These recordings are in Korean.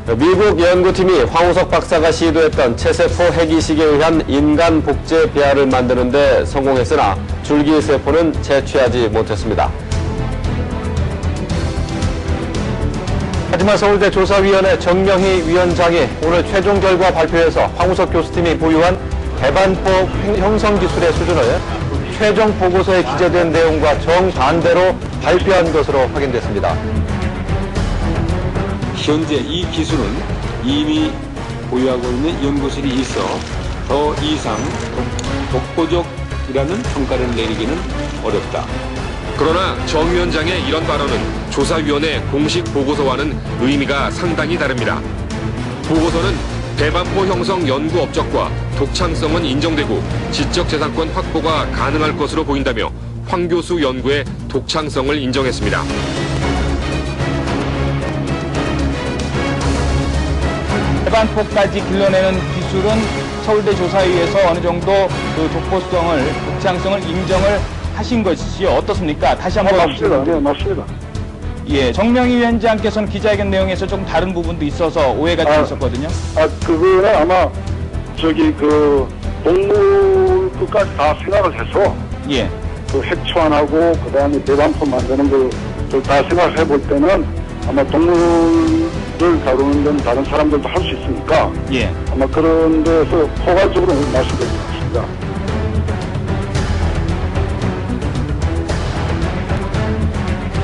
미국 연구팀이 황우석 박사가 시도했던 체세포 핵이식에 의한 인간 복제 배아를 만드는 데 성공했으나 줄기세포는 채취하지 못했습니다. 하지만 서울대 조사위원회 정명희 위원장이 오늘 최종 결과 발표에서 황우석 교수팀이 보유한 배반포 형성 기술의 수준을 최종 보고서에 기재된 내용과 정반대로 발표한 것으로 확인됐습니다. 현재 이 기술은 이미 보유하고 있는 연구실이 있어 더 이상 독보적이라는 평가를 내리기는 어렵다. 그러나 정 위원장의 이런 발언은 조사위원회 공식 보고서와는 의미가 상당히 다릅니다. 보고서는 배반포 형성 연구 업적과 독창성은 인정되고 지적재산권 확보가 가능할 것으로 보인다며 황 교수 연구의 독창성을 인정했습니다. 배반포까지 길러내는 기술은 서울대 조사위에서 어느 정도 그 독보성을, 독창성을 인정을 하신 것이 어떻습니까? 다시 한번. 맞습니다. 네, 맞습니다. 예, 정명희 위원장께서는 기자회견 내용에서 조금 다른 부분도 있어서 오해가 좀 있었거든요. 그거는 아마 동물 끝까지 다 생각을 해서 예. 그 핵초안하고 그다음에 배반포 만드는 걸 다 생각을 해볼 때는 아마 동물을 다루는 건 다른 사람들도 할 수 있으니까 예. 아마 그런 데서 포괄적으로 말씀드린 것 같습니다.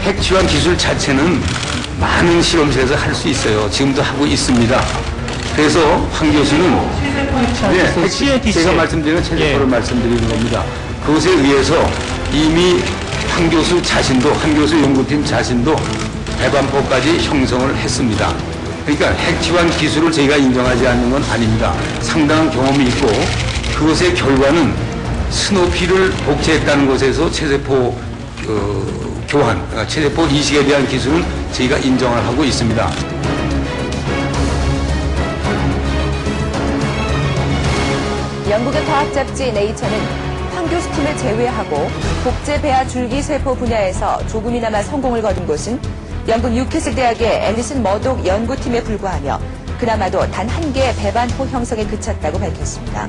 핵치환 기술 자체는 많은 실험실에서 할 수 있어요. 지금도 하고 있습니다. 그래서 황 교수는 제가 말씀드리는 체세포를 말씀드리는 겁니다. 그것에 의해서 이미 황 교수 자신도, 황 교수 연구팀 자신도 배반포까지 형성을 했습니다. 그러니까 핵치환 기술을 저희가 인정하지 않는 건 아닙니다. 상당한 경험이 있고 그것의 결과는 스노피를 복제했다는 것에서 체세포 교환, 체세포 이식에 대한 기술은 저희가 인정을 하고 있습니다. 영국의 과학 잡지 네이처는 황 교수 팀을 제외하고 복제 배아 줄기세포 분야에서 조금이나마 성공을 거둔 곳은 영국 뉴캐슬 대학의 앨리슨 머독 연구팀에 불과하며 그나마도 단 한 개의 배반포 형성에 그쳤다고 밝혔습니다.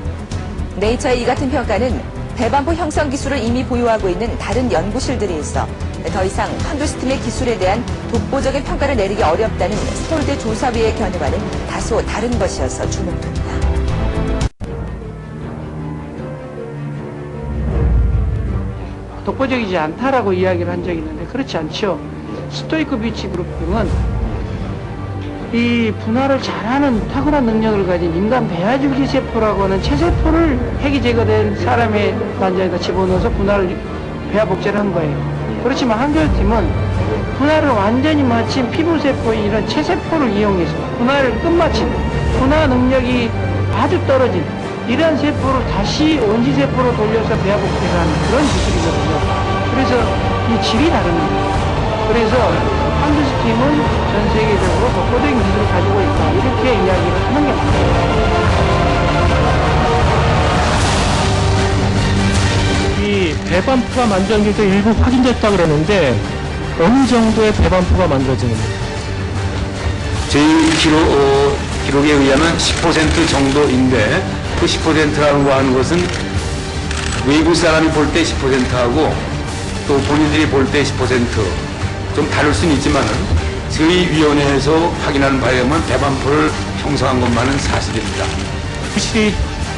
네이처의 이 같은 평가는 배반포 형성 기술을 이미 보유하고 있는 다른 연구실들이 있어 더 이상 황 교수 팀의 기술에 대한 독보적인 평가를 내리기 어렵다는 서울대 조사위의 견해와는 다소 다른 것이어서 주목됩니다. 독보적이지 않다라고 이야기를 한 적이 있는데 그렇지 않죠. 스토이코비치 그룹 등은 이 분할을 잘하는 탁월한 능력을 가진 인간 배아줄기 세포라고 하는 체세포를 핵이 제거된 사람의 난자에다 집어넣어서 분할을 배아 복제를 한 거예요. 그렇지만 한교팀은 분할을 완전히 마친 피부세포인 이런 체세포를 이용해서 분할을 끝마친 분화 능력이 아주 떨어진 이런 세포를 다시 원시세포로 돌려서 배아 복제를 하는 그런 기술이거든요. 그래서 이 질이 다릅니다. 그래서 황 교수 팀은 전 세계적으로 독보적인 기술을 가지고 있다. 이렇게 이야기를 하는 게 맞습니다. 이 배반포가 만들어진 게 일부 확인됐다 그러는데 어느 정도의 배반포가 만들어지는 거예요? 저희 기록에 의하면 10% 정도인데 그 10%라는 거 하는 것은 외국 사람이 볼 때 10%하고 또 본인들이 볼 때 10% 좀 다를 수는 있지만은 저희 위원회에서 확인하는 바에 의하면 배반포를 형성한 것만은 사실입니다. 혹시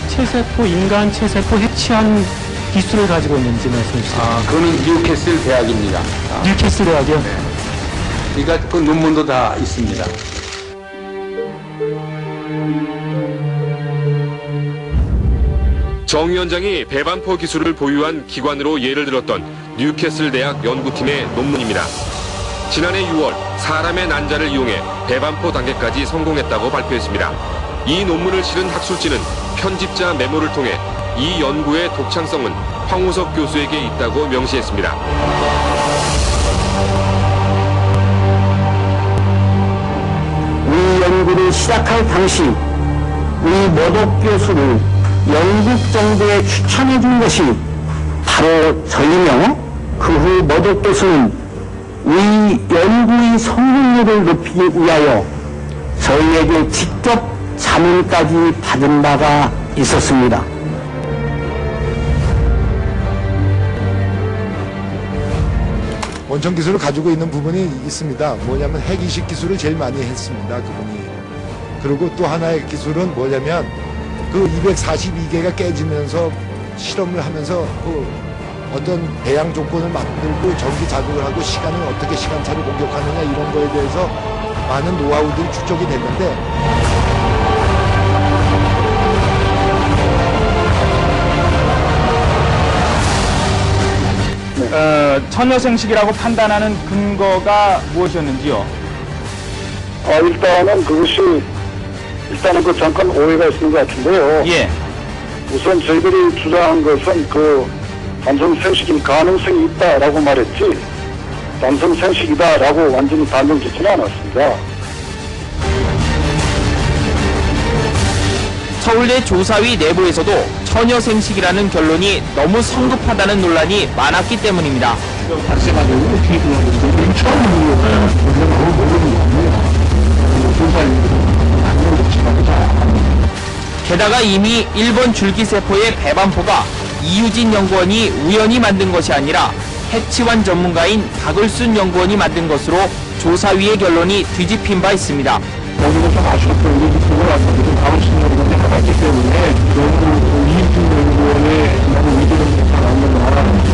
체세포, 인간 체세포 핵치환 기술을 가지고 있는지 말씀해 주세요. 그거는 뉴캐슬 대학입니다. 뉴캐슬 대학이요? 네. 그러니까 그 논문도 다 있습니다. 정 위원장이 배반포 기술을 보유한 기관으로 예를 들었던 뉴캐슬 대학 연구팀의 논문입니다. 지난해 6월 사람의 난자를 이용해 배반포 단계까지 성공했다고 발표했습니다. 이 논문을 실은 학술지는 편집자 메모를 통해 이 연구의 독창성은 황우석 교수에게 있다고 명시했습니다. 이 연구를 시작할 당시 우리 머독 교수를 영국 정부에 추천해 준 것이 바로 저이며 그 후 머독 교수는 이 연구의 성공률을 높이기 위하여 저희에게 직접 자문까지 받은 바가 있었습니다. 원천 기술을 가지고 있는 부분이 있습니다. 뭐냐면 핵이식 기술을 제일 많이 했습니다. 그분이. 그리고 또 하나의 기술은 뭐냐면 그 242개가 깨지면서 실험을 하면서 그 어떤 배양 조건을 만들고 전기 자극을 하고 시간을 어떻게 시간차를 공격하느냐 이런 거에 대해서 많은 노하우들이 축적이 됐는데 처녀생식이라고 판단하는 근거가 무엇이었는지요? 일단은 그 잠깐 오해가 있는 것 같은데요. 예. 우선 저희들이 주장한 것은 그 남성 생식이 가능성이 있다라고 말했지, 남성 생식이다라고 완전히 단정 짓지는 않았습니다. 서울대 조사위 내부에서도 처녀생식이라는 결론이 너무 성급하다는 논란이 많았기 때문입니다. 게다가 이미 일본 줄기세포의 배반포가 이유진 연구원이 우연히 만든 것이 아니라 해치환 전문가인 박을순 연구원이 만든 것으로 조사위의 결론이 뒤집힌 바 있습니다. 여기가 좀 아쉬웠던 게 그걸 아까도 박을순 연구원이 해봤기 때문에 너무 이유진 연구원의 너무 의도를 잘 안 나와요.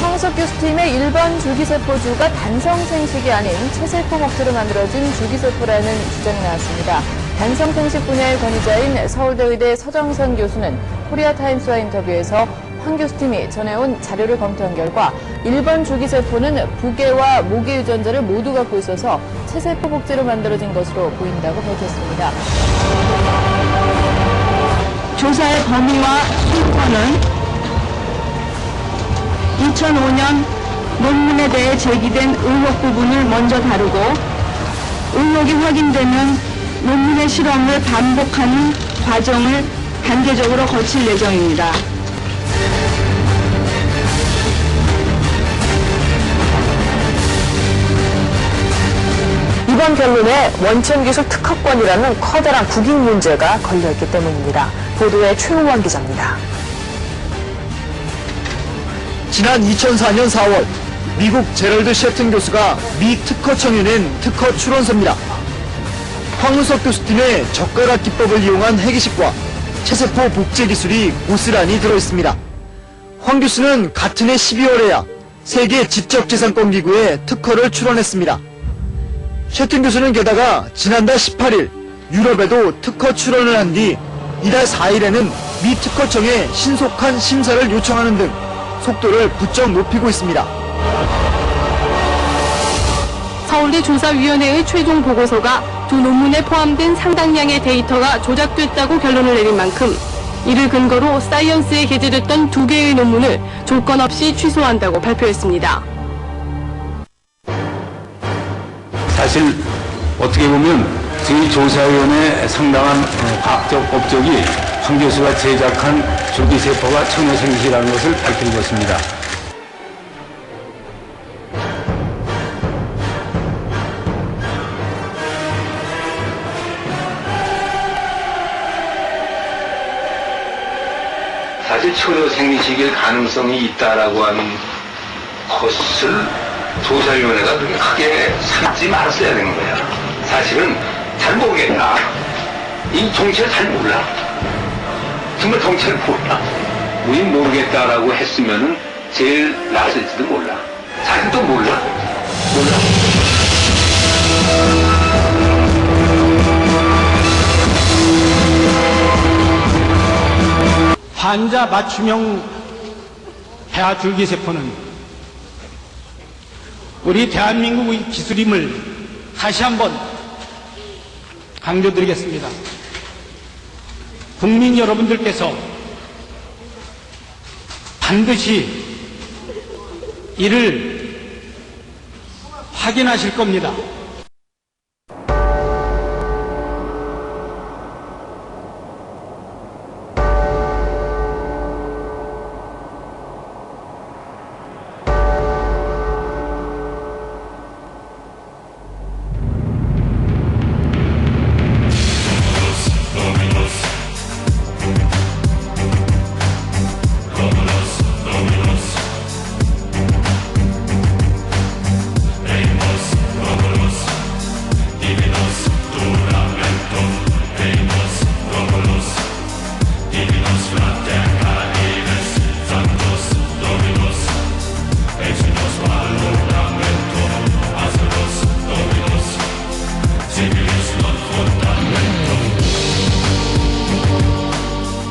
황우석 교수팀의 일반 줄기세포주가 단성생식이 아닌 체세포 목표로 만들어진 줄기세포라는 주장이 나왔습니다. 단성생식 분야의 권위자인 서울대의대 서정선 교수는 코리아타임스와 인터뷰에서 황 교수팀이 전해온 자료를 검토한 결과 일반 줄기세포는 부계와 모계 유전자를 모두 갖고 있어서 체세포 복제로 만들어진 것으로 보인다고 밝혔습니다. 조사의 범위와 실권은 2005년 논문에 대해 제기된 의혹 부분을 먼저 다루고 의혹이 확인되면 논문의 실험을 반복하는 과정을 단계적으로 거칠 예정입니다. 이번 결론에 원천기술 특허권이라는 커다란 국익 문제가 걸려있기 때문입니다. 보도에 최우원 기자입니다. 지난 2004년 4월 미국 제럴드 셰튼 교수가 미 특허청에 낸 특허 추론서입니다. 황우석 교수팀의 젓가락 기법을 이용한 핵이식과 체세포 복제 기술이 고스란히 들어있습니다. 황 교수는 같은 해 12월에야 세계 지적재산권 기구에 특허를 출원했습니다. 셰튼 교수는 게다가 지난달 18일 유럽에도 특허 출원을 한 뒤 이달 4일에는 미 특허청에 신속한 심사를 요청하는 등 속도를 부쩍 높이고 있습니다. 서울대 조사위원회의 최종 보고서가 두 논문에 포함된 상당량의 데이터가 조작됐다고 결론을 내린 만큼 이를 근거로 사이언스에 게재됐던 2개의 논문을 조건 없이 취소한다고 발표했습니다. 사실 어떻게 보면 저희 조사위원회 상당한 과학적 업적이 황 교수가 제작한 줄기세포가 처녀생식이라는 것을 밝힌 것입니다. 사실 처녀생식일 가능성이 있다라고 하는 것을 조사위원회가 그렇게 크게 삼지 말았어야 되는 거야. 사실은 잘 모르겠다. 이 정체를 잘 몰라. 정말 정체를 몰라. 우린 모르겠다라고 했으면은 제일 낫을지도 몰라. 자기도 몰라. 환자 맞춤형 폐하 줄기세포는 우리 대한민국의 기술임을 다시 한번 강조드리겠습니다. 국민 여러분들께서 반드시 이를 확인하실 겁니다.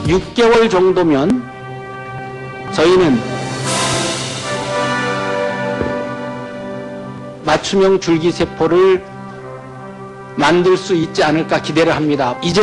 6개월 정도면 저희는 맞춤형 줄기세포를 만들 수 있지 않을까 기대를 합니다. 이제